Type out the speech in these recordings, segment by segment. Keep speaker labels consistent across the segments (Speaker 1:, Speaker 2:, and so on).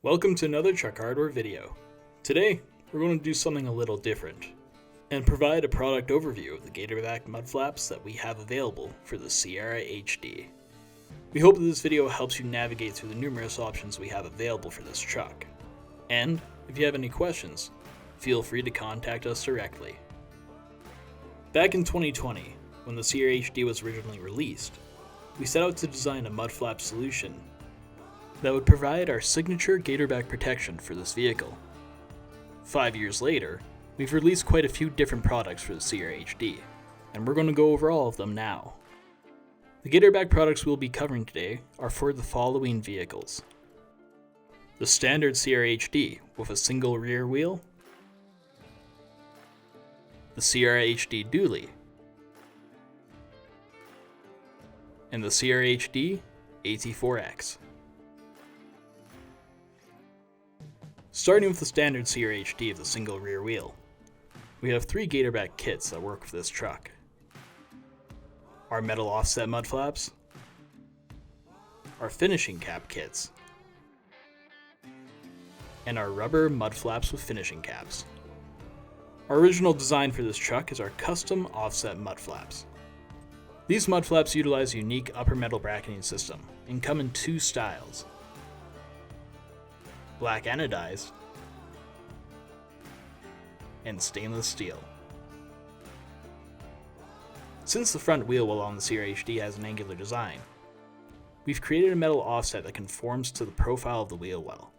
Speaker 1: Welcome to another truck hardware video. Today, we're going to do something a little different and provide a product overview of the Gatorback Mudflaps that we have available for the Sierra HD. We hope that this video helps you navigate through the numerous options we have available for this truck. And if you have any questions, feel free to contact us directly. Back in 2020, when the Sierra HD was originally released, we set out to design a mudflap solution that would provide our signature Gatorback protection for this vehicle. 5 years later, we've released quite a few different products for the Sierra HD, and we're going to go over all of them now. The Gatorback products we'll be covering today are for the following vehicles: the standard Sierra HD with a single rear wheel, the Sierra HD dually, and the Sierra HD AT4X. Starting with the standard Sierra HD of the single rear wheel, we have 3 Gatorback kits that work for this truck: our metal offset mudflaps, our finishing cap kits, and our rubber mudflaps with finishing caps. Our original design for this truck is our custom offset mudflaps. These mudflaps utilize a unique upper metal bracketing system and come in 2 styles: black anodized and stainless steel. Since the front wheel well on the Sierra HD has an angular design, we've created a metal offset that conforms to the profile of the wheel well,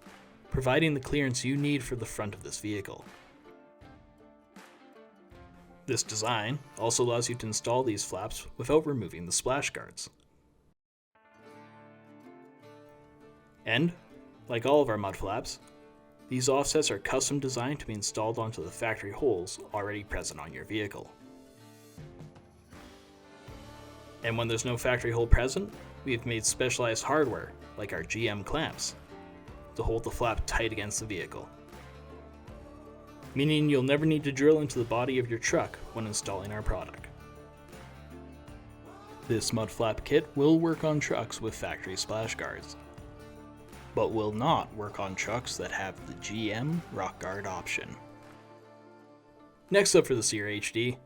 Speaker 1: providing the clearance you need for the front of this vehicle. This design also allows you to install these flaps without removing the splash guards. And, like all of our mudflaps, these offsets are custom designed to be installed onto the factory holes already present on your vehicle. And when there's no factory hole present, we have made specialized hardware, like our GM clamps, to hold the flap tight against the vehicle, meaning you'll never need to drill into the body of your truck when installing our product. This mudflap kit will work on trucks with factory splash guards, but will not work on trucks that have the GM rock guard option. Next up for the Sierra HD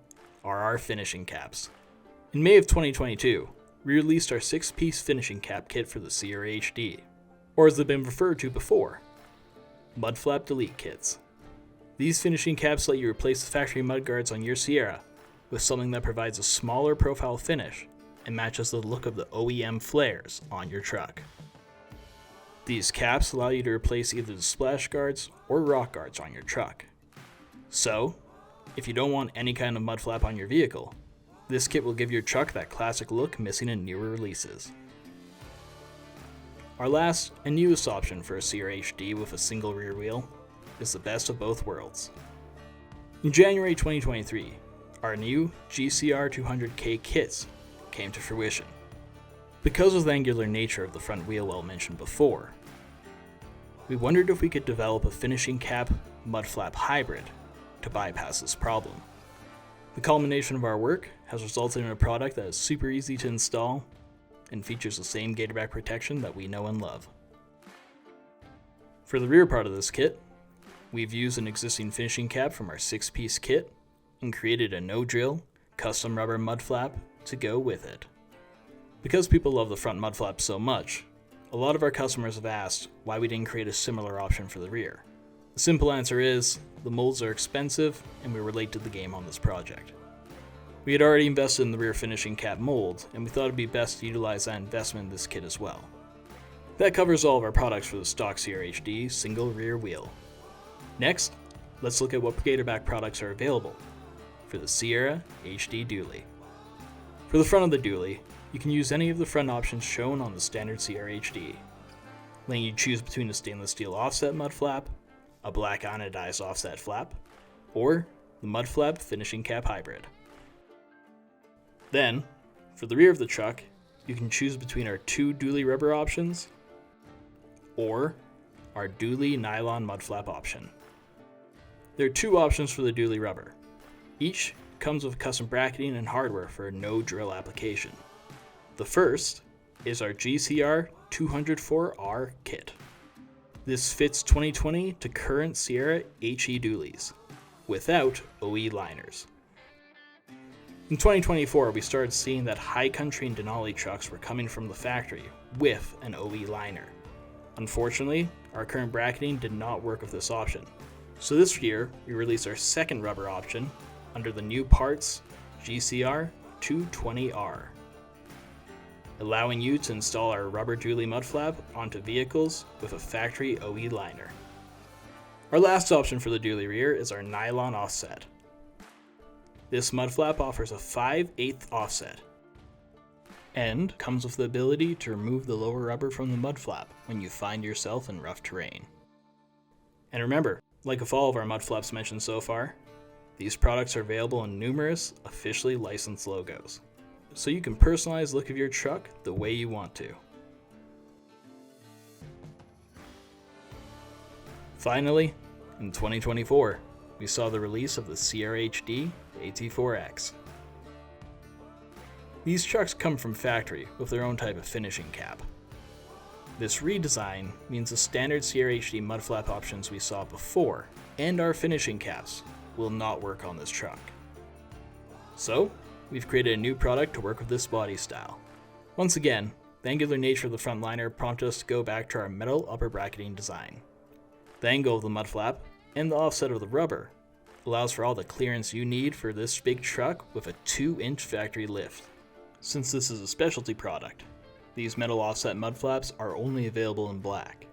Speaker 1: are our finishing caps. In May of 2022, we released our 6-piece finishing cap kit for the Sierra HD, or as they've been referred to before, Mudflap Delete Kits. These finishing caps let you replace the factory mudguards on your Sierra with something that provides a smaller profile finish and matches the look of the OEM flares on your truck. These caps allow you to replace either the splash guards or rock guards on your truck. So, if you don't want any kind of mudflap on your vehicle, this kit will give your truck that classic look missing in newer releases. Our last and newest option for a Sierra HD with a single rear wheel is the best of both worlds. In January 2023, our new GCR 200K kits came to fruition. Because of the angular nature of the front wheel well mentioned before, we wondered if we could develop a finishing cap mudflap hybrid to bypass this problem. The culmination of our work has resulted in a product that is super easy to install and features the same Gatorback protection that we know and love. For the rear part of this kit, we've used an existing finishing cap from our 6-piece kit and created a no-drill, custom rubber mudflap to go with it. Because people love the front mudflap so much, a lot of our customers have asked why we didn't create a similar option for the rear. The simple answer is, the molds are expensive and we were late to the game on this project. We had already invested in the rear finishing cap mold, and we thought it'd be best to utilize that investment in this kit as well. That covers all of our products for the stock Sierra HD single rear wheel. Next, let's look at what Gatorback products are available for the Sierra HD dually. For the front of the dually, you can use any of the front options shown on the standard Sierra HD, letting you choose between a stainless steel offset mudflap, a black anodized offset flap, or the mudflap finishing cap hybrid. Then, for the rear of the truck, you can choose between our 2 dually rubber options or our dually nylon mudflap option. There are 2 options for the dually rubber. Each comes with custom bracketing and hardware for a no-drill application. The first is our GCR 204R kit. This fits 2020 to current Sierra HE dualies, without OE liners. In 2024, we started seeing that high country and Denali trucks were coming from the factory with an OE liner. Unfortunately, our current bracketing did not work with this option. So this year, we released our second rubber option under the new parts GCR 220R, allowing you to install our rubber dually mudflap onto vehicles with a factory OE liner. Our last option for the dually rear is our nylon offset. This mudflap offers a 5/8 offset and comes with the ability to remove the lower rubber from the mudflap when you find yourself in rough terrain. And remember, like with all of our mudflaps mentioned so far, these products are available in numerous officially licensed logos, so you can personalize the look of your truck the way you want to. Finally, in 2024, we saw the release of the Sierra HD AT4X. These trucks come from factory with their own type of finishing cap. This redesign means the standard Sierra HD mudflap options we saw before and our finishing caps will not work on this truck. So, we've created a new product to work with this body style. Once again, the angular nature of the front liner prompted us to go back to our metal upper bracketing design. The angle of the mudflap and the offset of the rubber allows for all the clearance you need for this big truck with a 2-inch factory lift. Since this is a specialty product, these metal offset mudflaps are only available in black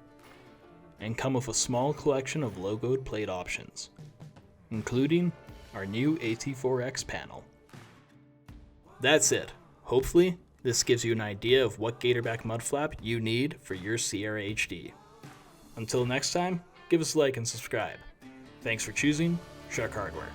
Speaker 1: and come with a small collection of logoed plate options, including our new AT4X panel. That's it. Hopefully, this gives you an idea of what Gatorback mudflap you need for your Sierra HD. Until next time, give us a like and subscribe. Thanks for choosing Truck Hardware.